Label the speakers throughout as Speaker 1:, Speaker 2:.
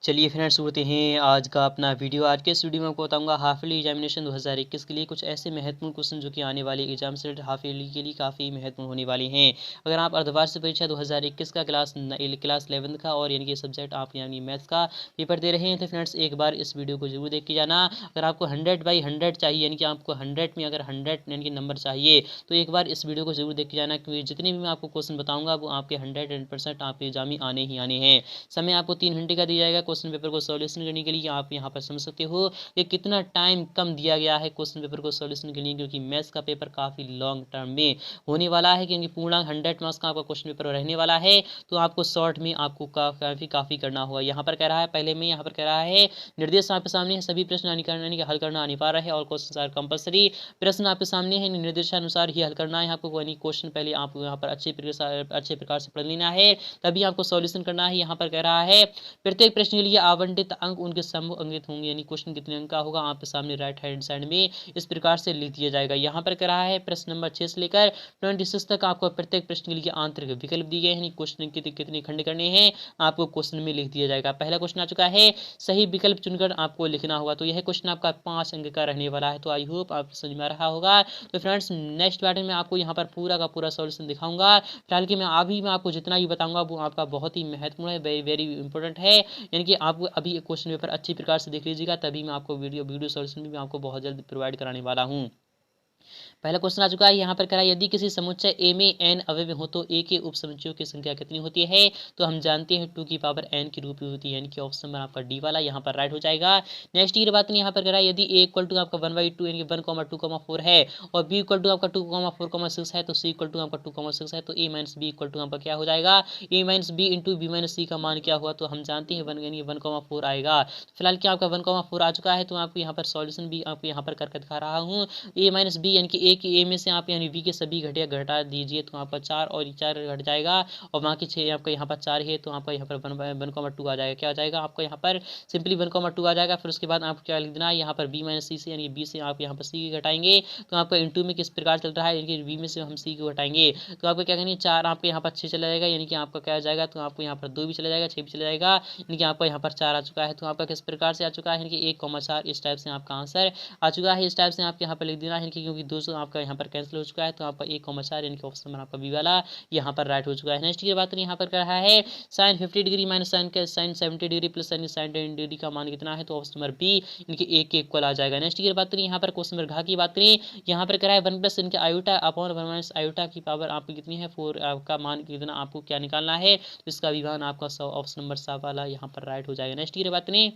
Speaker 1: चलिए फ्रेंड्स, होते हैं आज का अपना वीडियो। आज के इस वीडियो में आपको बताऊंगा हाफ ईयरली एग्जामिनेशन 2021 के लिए कुछ ऐसे महत्वपूर्ण क्वेश्चन जो कि आने वाले एग्जाम से हाफ ईयरली के लिए काफ़ी महत्वपूर्ण होने वाले हैं। अगर आप अर्धवार्षिक परीक्षा 2021 का क्लास 11th का और यानी कि सब्जेक्ट आप यानी मैथ्स का पेपर दे रहे हैं तो फ्रेंड्स एक बार इस वीडियो को जरूर देख के जाना। अगर आपको 100/100 चाहिए यानी कि आपको 100 में अगर 100 यानी कि नंबर चाहिए तो एक बार इस वीडियो को जरूर देख के जाना, क्योंकि जितने भी मैं आपको क्वेश्चन बताऊंगा वो आपके 100% आपके एग्जाम में आने ही आने हैं। समय आपको 3 घंटे का दिया जाएगा क्वेश्चन पेपर को सॉल्यूशन करने के लिए। आप यहाँ पर समझ सकते हो कि कितना टाइम कम दिया गया है क्वेश्चन पेपर को सॉल्यूशन के लिए, क्योंकि मैथ्स का पेपर काफ़ी लॉन्ग टर्म में होने वाला है, क्योंकि पूर्णांक 100 मार्क्स का आपका क्वेश्चन पेपर रहने वाला है। तो आपको शॉर्ट में आपको काफ़ी करना होगा। यहाँ पर कह रहा है, पहले में यहाँ पर कह रहा है निर्देश आपके सामने है, सभी प्रश्न हल करना अनिवार्य है और क्वेश्चन आर कंपल्सरी। प्रश्न आपके सामने है, निर्देशानुसार ही हल करना है आपको। यानी क्वेश्चन पहले आपको यहाँ पर अच्छे प्रकार से पढ़ लेना है, तभी आपको सॉल्यूशन करना है। यहाँ पर कह रहा है प्रत्येक प्रश्न के लिए आवंटित अंक उनके समूह अंकित होंगे, यानी क्वेश्चन कितने अंक का होगा आपके सामने राइट हैंड साइड में इस प्रकार से लिख दिया जाएगा। यहाँ पर कह रहा है प्रश्न नंबर 6 से लेकर 26 तक आपको प्रत्येक प्रश्न के लिए आंतरिक विकल्प दिए गए हैं, क्वेश्चन कितने खंड करने हैं आपको क्वेश्चन में लिख दिया जाएगा। पहला क्वेश्चन आ चुका है, सही विकल्प चुनकर आपको लिखना होगा। तो यह क्वेश्चन आपका 5 अंक का रहने वाला है। तो आई होप आप समझ में आ रहा होगा। तो फ्रेंड्स नेक्स्ट पार्ट में आपको यहाँ पर पूरा का पूरा सॉल्यूशन दिखाऊंगा। फिलहाल कि मैं आपको जितना भी बताऊंगा वो आपका बहुत ही महत्वपूर्ण है, वेरी वेरी इंपॉर्टेंट है। यानी कि आप अभी क्वेश्चन पेपर अच्छी प्रकार से देख लीजिएगा, तभी मैं आपको वीडियो सॉल्यूशन भी मैं आपको बहुत जल्द प्रोवाइड कराने वाला हूँ। पहला क्वेश्चन आ चुका है। यहाँ पर कह रहा है यदि किसी समुच्चय ए में n अवयव हो तो ए के उपसमुच्चयों की संख्या कितनी होती है। तो हम जानते हैं 2 की पावर n की रूप होती है, यानी कि ऑप्शन नंबर आपका डी वाला यहाँ पर राइट हो जाएगा। नेक्स्ट की बात नहीं, यहाँ पर कह रहा है यदि ए इक्वल टू आपका 1/2 यानी कि 1,2,4 है और बी इक्वल टू आपका 2,4,6 है, तो सी इक्वल टू आपका 2,6 है, तो A minus B equal to आपका क्या हो जाएगा, A minus B into B minus C का मान क्या हुआ। तो हम जानते हैं 1,4 आएगा। फिलहाल क्या आपका 1,4 आ चुका है, तो आपको यहाँ पर सॉल्यूशन भी आपको यहाँ पर करके दिखा रहा हूँ। ए माइनस बी यानी कि ए में से आप यानी बी के सभी घटिया घटा दीजिए तो आपका 4 और 4 घट जाएगा और बाकी 6 आपका यहाँ पर 4 है, तो आपका यहाँ पर 1,2 आ जाएगा। क्या आ जाएगा आपका यहाँ पर सिंपली 1,2 आ जाएगा। फिर उसके बाद आपको क्या लिख देना है यहाँ पर बी माइनस सी से, यानी बी से आप यहाँ पर सी घटाएंगे तो आपका इंटू में किस प्रकार चल रहा है, यानी कि बी में से हम सी को घटाएंगे तो आपको क्या करेंगे 4 आपके यहाँ पर 6 चला जाएगा, यानी कि आपका क्या आ जाएगा, तो आपको यहाँ पर 2 भी चला जाएगा, 6 भी चला जाएगा, यानी कि आपका यहाँ पर 4 आ चुका है। तो आपका किस प्रकार से आ चुका है, यानी कि 1,4 इस टाइप से आपका आंसर आ चुका है। इस टाइप से आपके यहाँ पर लिख देना है, क्योंकि 200 आपका यहाँ पर कैंसिल हो चुका है, तो आपका 1,4 यानी कि ऑप्शन नंबर आपका बी वाला यहाँ पर राइट हो चुका है। नेक्स्ट की बात यहाँ पर कर रहा है sine 50 degree minus sine 70 degree plus sine 10 degree का मान कितना है, तो ऑप्शन नंबर बी इनके एक के इक्वल आ जाएगा। नेक्स्ट की बात करें यहाँ पर क्वेश्चन नंबर घ की बात करें, यहाँ पर करा है 1 प्लस इनके आयोटा अपॉन 1 माइनस आयोटा की पावर आपकी कितनी है 4, आपका मान कितना आपको क्या निकालना है, तो इसका भी मान आपका ऑप्शन नंबर सा वाला यहाँ पर राइट हो जाएगा। नेक्स्ट की बात करें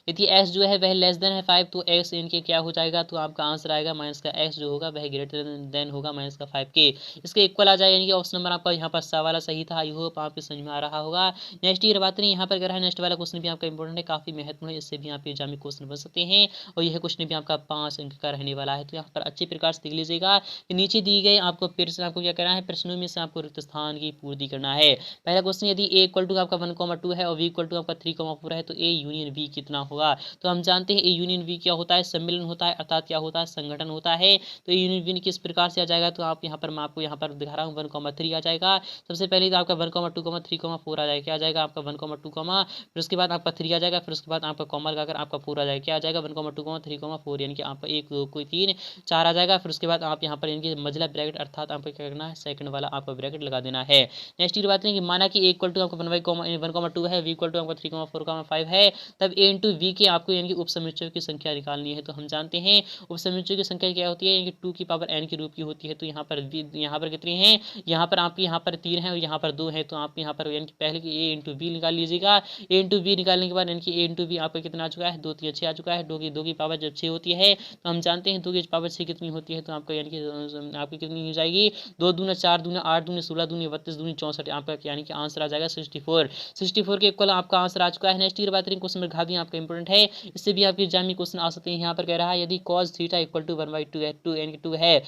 Speaker 1: यदि x जो है वह लेस देन है 5 तो x इनके क्या हो जाएगा, तो आपका आंसर आएगा माइनस का x जो होगा वह ग्रेटर देन होगा माइनस का 5 के, इसके इक्वल आ जाएगा, यानी कि ऑप्शन नंबर आपका यहाँ पर सा वाला सही था। आई होप आपके समझ में आ रहा होगा। नेक्स्ट ईयर बात नहीं, यहाँ पर अगर है नेक्स्ट वाला क्वेश्चन भी आपका इंपॉर्टेंट है, काफी महत्वपूर्ण है, इससे भी आप एग्जाम में क्वेश्चन बन सकते हैं और यह क्वेश्चन भी आपका 5 अंक का रहने वाला है। तो यहाँ पर अच्छे प्रकार से देख लीजिएगा कि नीचे दी गई आपको प्रश्न आपको क्या करना है, प्रश्नों में से आपको रिक्त स्थान की पूर्ति करना है। पहला क्वेश्चन यदि ए इक्वल टू आपका 1,2 है और बी इक्वल टू आपका 3,4 है तो ए यूनियन बी कितना होगा। तो हम जानते हैं ए यूनियन बी क्या होता है, सम्मिलन होता है, अर्थात क्या होता है, संगठन होता है। तो ए यूनियन बी किस प्रकार से आ जाएगा, तो आप यहाँ पर मैं आपको यहाँ पर दिखा रहा हूँ 1,3 आ जाएगा। सबसे पहले तो आपका 1,2, 3,4 आ जाएगा। क्या आ जाएगा आपका 1,2, फिर उसके बाद आपका 3 आ जाएगा, फिर उसके बाद आपका कॉमा लगाकर आपका 4 आ जाएगा। क्या आ जाएगा 1,2, 3,4 यानी कि आपका 1 2 कोई 3 4 आ जाएगा। फिर उसके बाद आप यहाँ पर इनकी मझला ब्रैकेट अर्थात आपको क्या करना है सेकंड वाला आपका ब्रैकेट लगा देना है। नेक्स्ट ये बात नहीं कि माना कि ए इक्वल टू आपका 1,2 है, वी इक्वल टू आपका 3,4, 5 है, तब ए इंटू वी के आपको यानी कि उपसमुच्चयों की संख्या निकालनी है। तो हम जानते हैं उपसमुच्चयों की संख्या क्या होती है, यानी कि 2 की पावर n के रूप की होती है। तो यहाँ पर कितनी है, यहाँ पर आपकी यहाँ पर 3 है और यहाँ पर 2 है, तो आप यहाँ पर यानी कि पहले की ए इंटू बी निकाल लीजिएगा। ए इंटू बी निकालने के बाद यानी कि ए इंटू बी आपका कितना आ चुका है, 2 3 6 आ चुका है। 2 की पावर जब 6 होती है तो हम जानते हैं 2 की पावर 6 कितनी होती है, तो आपका यानी कि आपकी कितनी हो जाएगी, 2 दूना 4 दूना 8 दूनी 16 दूनी 32 दूनी 64, आपका यानी कि आंसर आ जाएगा 64 के इक्वल आपका आंसर आ चुका है। नेक्स्ट की बात करें क्वेश्चन नंबर घ भी आपका इंपॉर्टेंट है, इससे भी आपके एग्जाम में क्वेश्चन आ सकते हैं। यहाँ पर कह रहा है यदि cos थीटा इक्वल टू 1/2 है 2 यानी कि 2 है,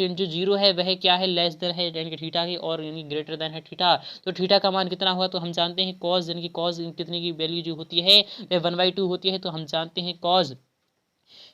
Speaker 1: जो 0 है वह क्या है, लेस देन है यानी कि थीटा के और यानी ग्रेटर देन है थीटा, तो थीटा का मान कितना हुआ, तो हम जानते हैं cos यानी कि cos कितने की वैल्यू जो होती है वह 1/2 होती है। तो हम जानते हैं cos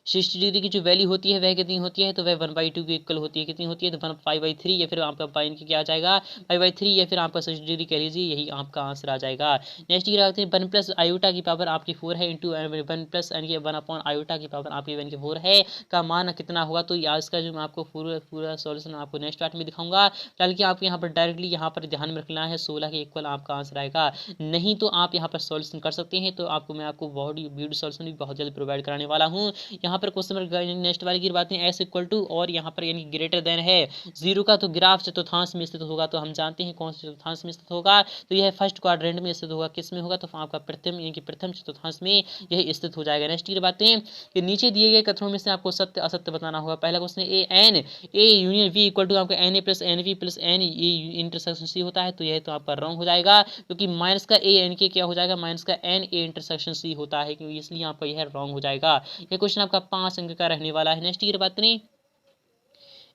Speaker 1: 60 डिग्री की जो वैल्यू होती है वह कितनी होती है, तो वह 1/2 के इक्वल होती है। कितनी होती है, तो 5/3 या फिर आपका पाइन की क्या आ जाएगा 5/3 या फिर आपका 60 डिग्री कह लीजिए, यही आपका आंसर आ जाएगा। नेक्स्ट ये आते हैं 1 प्लस आयोटा की पावर आपकी 4 है इंटू 1 प्लस यानी कि 1 अपॉन आयोटा की पावर आपकी 1 की 4 है का मान कितना होगा। तो आज का जो मैं आपको पूरा सॉल्यूशन आपको नेक्स्ट पार्ट में दिखाऊंगा। चल के आपको यहाँ पर डायरेक्टली यहाँ पर ध्यान में रखना है 16 के इक्वल आपका आंसर आएगा। नहीं तो आप यहाँ पर सॉल्यूशन कर सकते हैं, तो आपको मैं आपको बहुत ही वीडियो सॉल्यूशन भी बहुत जल्द प्रोवाइड कराने वाला हूँ। यहाँ पर क्वेश्चन नेक्स्ट वाले की बात है एस इक्वल टू और यहाँ पर यानी ग्रेटर देन है 0 का, तो ग्राफ चतुर्थांश में स्थित होगा। तो हम जानते हैं कौन से चतुर्थांश में स्थित होगा, तो यह फर्स्ट क्वाड्रेंट में स्थित होगा। किस में होगा, तो आपका प्रथम यानी कि प्रथम चतुर्थांश में यह स्थित हो जाएगा। नेक्स्ट की बातें कि नीचे दिए गए कथनों में से आपको सत्य असत्य बताना होगा। पहला question A union we equal to आपका n A plus n B plus n ये इंटरसेक्शन सी होता है, तो यह तो आपका रॉन्ग हो जाएगा, क्योंकि माइनस का ए एन के क्या हो जाएगा, माइनस का एन ए इंटरसेक्शन सी होता है, क्योंकि इसलिए आपका यह रॉन्ग हो जाएगा। यह क्वेश्चन आपका 5 अंक का रहने वाला है। नेक्स्ट की बात नहीं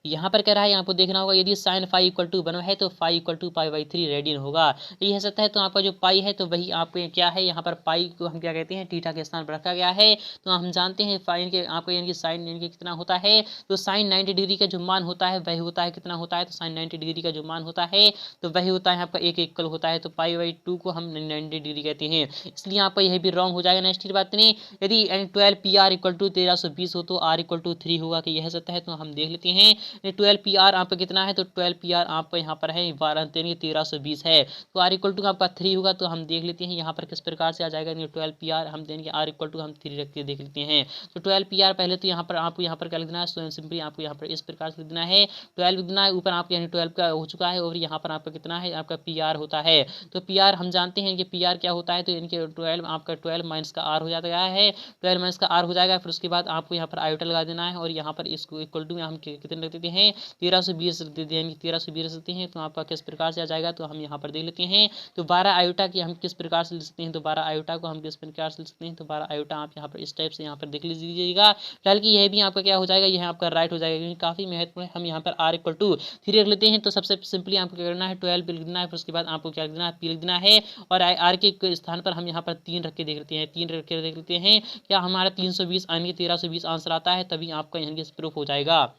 Speaker 1: यहाँ पर कह रहा है, आपको देखना होगा यदि साइन फाई इक्वल टू 1 है तो फाई इक्वल टू पाई/3 रेडियन होगा। यह सत्य है, तो आपका जो पाई है तो वही आपको क्या है, यहाँ पर पाई को हम क्या कहते हैं, थीटा के स्थान पर रखा गया है। तो हम जानते हैं फाइन के आपको यानी कि साइन यानी कि कितना होता है, तो साइन 90 डिग्री का जो मान होता है वही होता है कितना होता है, तो साइन 90 डिग्री का जो मान होता है तो वही होता है आपका 1 इक्वल होता है। तो पाई/2 को हम 90 डिग्री कहते हैं, इसलिए आपका यह भी रॉन्ग हो जाएगा। नेक्स्ट की बात नहीं यदि 12 PR इक्वल टू 1320 हो तो R इक्वल टू 3 होगा, कि यह सत्य है। तो हम देख लेते हैं 12 PR आपका कितना है, तो 12 PR आपका यहाँ पर है 1320 है, तो R इक्वल टू आपका 3 होगा। तो हम देख लेते हैं यहाँ पर किस प्रकार से आ जाएगा। 12 PR हम देंगे R इक्वल टू हम 3 रख के देख लेते हैं। तो 12 PR पहले तो यहाँ पर आपको यहाँ पर क्या लिखना है, सिंपली आपको यहाँ पर इस प्रकार से लिखना है 12 लिखना है, ऊपर आपके यानी 12 का हो चुका है और यहाँ पर आपका कितना है आपका PR होता है। तो PR हम जानते हैं कि PR क्या होता है, तो इनके 12 आपका 12 माइनस का R हो जाता है, 12 माइनस का R हो जाएगा। फिर उसके बाद आपको यहाँ पर आयोटा लगा देना है और यहाँ पर इसको इक्वल टू में हम कितने रख देते हैं 1320 दे देंगे, 1320 सकते हैं। तो आपका किस प्रकार से आ जाएगा, तो हम यहाँ पर देख लेते हैं। तो 12 आयोटा की हम किस प्रकार से लिख सकते हैं, तो 12 आयोटा को हम किस प्रकार से लिख सकते हैं, तो 12 आयोटा आप यहाँ पर इस टाइप से यहाँ पर देख लीजिएगा। फिलहाल कि यह भी आपका क्या हो जाएगा, यह आपका राइट हो जाएगा, क्योंकि काफी महत्वपूर्ण है। हम यहाँ पर R इक्वल टू 3 रख लेते हैं। तो सबसे सिंपली आपको क्या करना है 12 पे लिख देना है, फिर उसके बाद आपको क्या लिख देना है P लिख देना है, और R के स्थान पर हम यहाँ पर 3 रख के देख लेते हैं। 3 रख के देख लेते हैं क्या हमारा 320 यानी 1320 आंसर आता है, तभी आपका यहाँ प्रूफ हो जाएगा।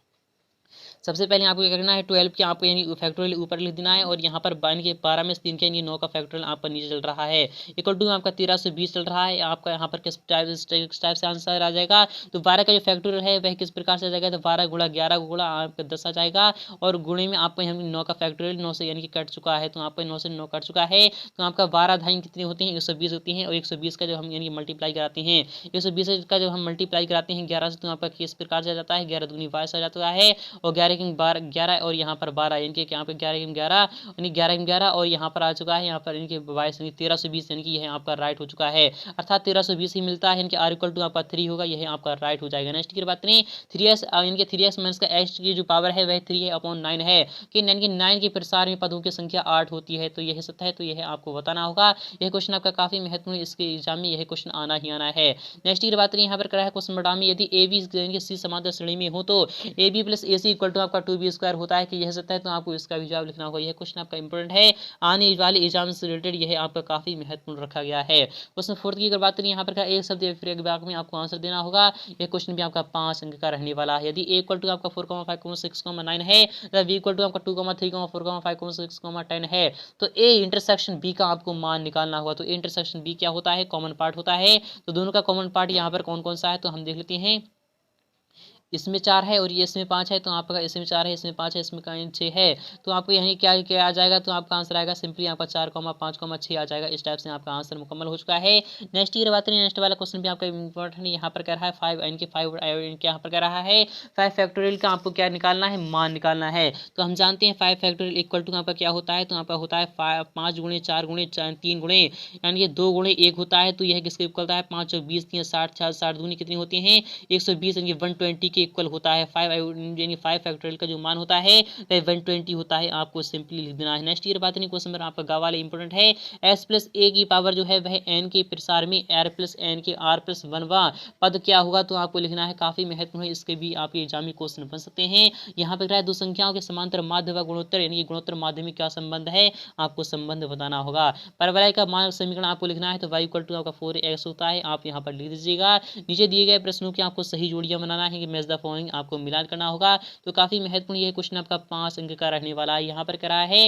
Speaker 1: सबसे पहले आपको क्या करना है 12 के आपको यानी फैक्टोरियल ऊपर लिख देना है, और यहाँ पर बाइन के 12 में 3 के यानी 9 का फैक्टोरियल आपका नीचे चल रहा है, इक्वल टू आपका 1320 चल रहा है। आपका यहाँ पर किस टाइप से आंसर आ जाएगा, तो 12 का जो फैक्टोरियल है वह किस प्रकार से आ जाएगा, तो 12 गुणा 11 गुणा आपका 10 आ जाएगा, और गुणे में आपको यहाँ 9 का फैक्टोरियल 9 से यानी कि कट चुका है, तो आपका 9 से 9 कट चुका है। तो आपका 12 धाई कितनी होती है 120 होती हैं, और 120 का जो हम यानी मल्टीप्लाई कराते हैं 120 का जो हम मल्टीप्लाई कराते हैं 11 से, तो आपका किस प्रकार से आ जाता है 11 दूनी 22 आ जाता है, और 11 के 11 और यहाँ पर 12 इनके यहाँ पे 11 के 11 यानी 11 के 11 और यहाँ पर आ चुका है यहाँ पर इनके 22 यानी 1320 यानी कि यह आपका राइट हो चुका है, अर्थात 1320 ही मिलता है। इनके R इक्वल टू आपका 3 होगा, यह आपका राइट हो जाएगा। नेक्स्ट की बात नहीं 3s इनके 3s माइनस का x की जो पावर है वह 3/9 है, कि 9 के प्रसार में पदों की संख्या 8 होती है, तो यह सत्य है, तो यह आपको बताना होगा। यह क्वेश्चन आपका काफी महत्वपूर्ण है, इसके एग्जाम में यह क्वेश्चन आना ही आना है। नेक्स्ट की बात नहीं यहाँ पर करा है क्वेश्चन बड़ा में यदि AB सी समांतर श्रेणी में हो तो AB plus AC equal to आपका 2B² होता है, कि यह सत्य है, तो आपको इसका भी जवाब लिखना होगा। यह क्वेश्चन आपका इंपॉर्टेंट है, आने वाले एग्जाम से रिलेटेड यह आपका काफी महत्वपूर्ण रखा गया है। क्वेश्चन 4 की अगर बात करें यहाँ पर एक शब्द फिर एक वाक्य में आपको आंसर देना होगा। यह क्वेश्चन भी आपका 5 अंक का रहने वाला है। यदि A इक्वल टू आपका 4,5,6,9 है, तथा B इक्वल टू आपका 2,3,4,5,6,10 है, तो A इंटरसेक्शन B का आपको मान निकालना होगा। तो A इंटरसेक्शन B क्या होता है, कॉमन पार्ट होता है। तो दोनों का कॉमन पार्ट यहाँ पर कौन कौन सा है, तो हम देख लेते हैं। इसमें 4 है और ये इसमें 5 है, तो आपका इसमें 4 है इसमें 5 है इसमें 6 है, तो आपको यहीं क्या क्या आ जाएगा, तो आपका आंसर आएगा सिंपली आपका 4,5,6 आ जाएगा। इस टाइप से आपका आंसर मुकम्मल हो चुका है। नेक्स्ट ईयर बात करें, नेक्स्ट वाला क्वेश्चन भी आपका इंपॉर्टेंट है। यहाँ पर कह रहा है 5 इनके 5 इनके यहाँ पर कह रहा है 5 फैक्टोरियल का आपको क्या निकालना है, मान निकालना है। तो हम जानते हैं 5 फैक्टोरियल इक्वल टू आपका क्या होता है, तो आपका होता है 5 गुणे 4 गुणे 3 गुणे यानी कि 2 गुणे 1 होता है, तो यह किसके इक्वल होता है 5 और 20 3 60 60 दूनी कितनी होती हैं 120 यानी 120 के इक्वल होता है 5 यानी 5 फैक्टोरियल का जो मान होता है वह 120 होता है। आपको सिंपली लिख देना है। नेक्स्ट ईयर बात नहीं, क्वेश्चन नंबर आपका गा वाला इंपॉर्टेंट है। एस प्लस ए की पावर जो है वह एन के प्रसार में आर प्लस एन के आर प्लस 1वां पद क्या होगा, तो आपको लिखना है। काफी महत्वपूर्ण है, इसके भी आपके एग्जाम में क्वेश्चन बन सकते हैं। यहाँ पे दो संख्याओं के समांतर माध्य व गुणोत्तर यानी गुणोत्तर माध्य में क्या संबंध है, आपको संबंध बताना होगा। परवलय का मान समीकरण आपको लिखना है, तो y इक्वल टू आपका 4x होता है, आप यहाँ पर लिख दीजिएगा। नीचे दिए गए प्रश्नों की आपको सही जोड़ियां बनाना है कि मैच द फॉलोइंग आपको मिलान करना होगा। तो काफी महत्वपूर्ण ये क्वेश्चन आपका 5 अंक का रहने वाला है। यहाँ पर करा है,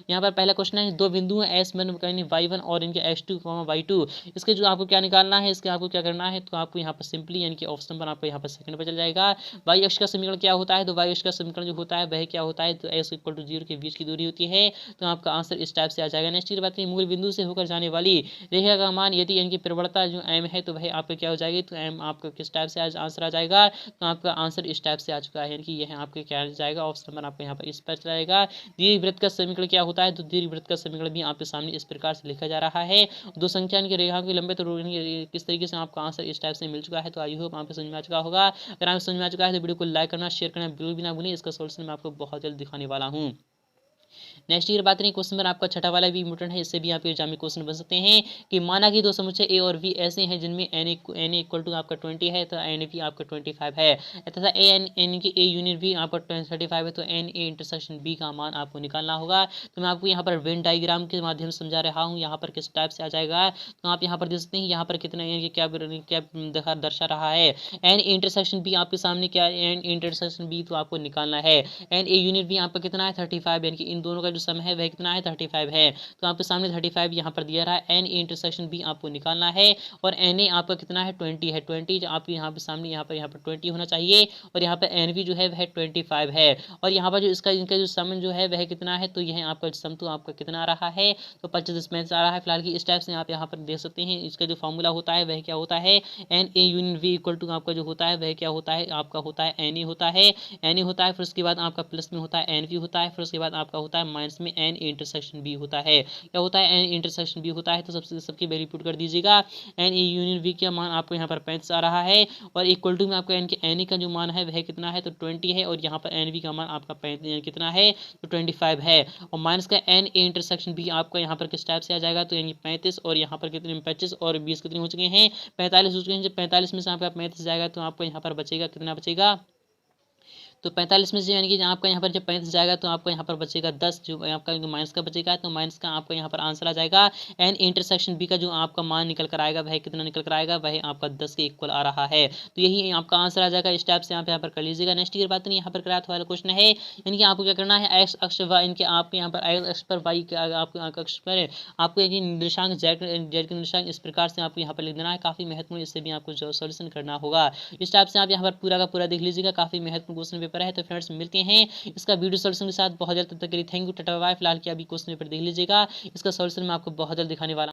Speaker 1: यहाँ पर पहला क्वेश्चन है दो बिंदु S1 y1 और इनके x2 y2, इसके जो आपको क्या निकालना है, इसके आपको क्या करना है, तो आपको यहाँ पर सिंपली यानी कि ऑप्शन पर आपको यहाँ पर सेकंड पर चल जाएगा। y अक्ष का समीकरण क्या होता है, तो y अक्ष का समीकरण जो होता है वह क्या होता है, तो s इक्वल टू 0 के बीच की दूरी होती है। तो आपका आंसर इस टाइप से आ जाएगा। नेक्स्ट बात करें, मूल बिंदु से होकर जाने वाली रेखा का मान यदि इनकी प्रवणता जो m है, तो वह आपका क्या हो जाएगी, तो m आपका किस टाइप से आंसर आ जाएगा, तो आपका आंसर इस टाइप से आ चुका है, यानी कि यह आपके क्या आ जाएगा, ऑप्शन नंबर आपका यहाँ पर इस पर चलाएगा। दीर्घवृत्त का समीकरण क्या होता है, तो दीर्घवृत्त का समीकरण भी आपके सामने इस प्रकार से लिखा जा रहा है। दो संख्या की रेखाओं की लंबाई तो किस तरीके से आपका आंसर इस टाइप से मिल चुका है। तो आई होप आपको समझ में आ चुका होगा। अगर आपको समझ में आ चुका है तो वीडियो को लाइक करना, शेयर करना बिल्कुल भी ना भूलें। इसका सोल्यूशन मैं आपको बहुत जल्द दिखाने वाला हूँ। नेक्स्ट ईयर बात नहीं, क्वेश्चन नंबर आपका छठा वाला भी इंपोर्टेंट है, इससे भी आपके एग्जाम में क्वेश्चन बन सकते हैं कि माना कि दो समुच्चय ए और बी ऐसे हैं जिनमें एन इक्वल टू आपका 20 है, तो एन भी आपका 25 है, तथा एन की ए यूनिट भी आपका 35 है, तो एन ए इंटरसेक्शन बी का मान आपको निकालना होगा। तो मैं आपको यहाँ पर वेन डायग्राम के माध्यम से समझा रहा हूँ, यहाँ पर किस टाइप से आ जाएगा, तो आप यहाँ पर देख सकते हैं यहाँ पर कितना क्या दर्शा रहा है। एन इंटरसेक्शन बी आपके सामने क्या, एन इंटरसेक्शन बी तो आपको निकालना है। एन ए यूनिट भी आपका कितना है 35, यानी कि इन दोनों का जो सम है वह कितना है 35 है। तो आपके सामने 35 यहाँ पर दिया रहा है। एन ए इंटरसेक्शन बी आपको निकालना है और एन ए आपका कितना है 20 है। 20 आपके यहाँ पे सामने यहाँ पर 20 होना चाहिए और यहाँ पर एन बी जो है वह 25 है और यहाँ पर जो इसका इनका जो सम जो है वह कितना है, तो यह आपका सम तो आपका कितना आ रहा है, तो 25 आ रहा है फिलहाल की। इस टाइप से आप यहाँ पर देख सकते हैं इसका जो फॉर्मूला होता है वह क्या होता है, N A union we equal to आपका जो होता है वह क्या होता है, आपका होता है एन ए होता है, एन ए होता है, फिर उसके बाद आपका प्लस में होता है एन वी होता है, फिर उसके बाद आपका होता है माइनस में एन इंटरसेक्शन बी होता है। क्या होता है, एन इंटरसेक्शन बी होता है। तो सबकी वैल्यू पुट कर दीजिएगा। एन ए यूनियन बी का मान आपको यहाँ पर 35 आ रहा है और इक्वल टू में आपका एन ए का जो मान है वह कितना है, तो 20 है और यहाँ पर एन बी का मान आपका कितना है, तो 25 है और माइनस का एन ए इंटरसेक्शन बी आपका यहाँ पर किस टाइप से आ जाएगा, तो यानी 35 और यहाँ पर कितने 25 और 20 कितने हो चुके हैं 45 हो चुके हैं। जब 45 में से आपका 35 जाएगा तो आपको यहाँ पर बचेगा कितना बचेगा, तो 45 में से यानी कि आपका यहाँ पर जब 35 जाएगा तो आपको यहाँ पर बचेगा 10, जो आपका माइनस का बचेगा, तो माइनस का आपका यहाँ पर आंसर आ जाएगा एन इंटरसेक्शन बी का जो आपका मान निकल कर आएगा वह कितना निकल कर आएगा, वह आपका 10 के इक्वल आ रहा है। तो यही आपका आंसर आ जाएगा। इस टाइप से आप यहाँ पर कर लीजिएगा। नेक्स्ट की बात नहीं, यहाँ पर कराया वाला क्वेश्चन है, यानी कि आपको क्या करना है, एक्स अक्ष व इनके आपके यहाँ पर एक्स अक्ष पर वाई के आपके अक्ष पर आपको ये निर्देशांक जेड के निर्देशांक इस प्रकार से आपको यहाँ पर लिख देना है। काफी महत्वपूर्ण, इससे भी आपको जो सोल्यूशन करना होगा। इस टाइप से आप यहाँ पर पूरा का पूरा देख लीजिएगा। काफी महत्वपूर्ण क्वेश्चन पेपर है। तो फ्रेंड्स मिलते हैं इसका वीडियो सोल्यूशन के साथ बहुत जल्द। तब तक के लिए थैंक यू, टाटा बाय। फिलहाल की अभी क्वेश्चन पेपर देख लीजिएगा, इसका सोल्यूशन मैं आपको बहुत जल्द दिखाने वाला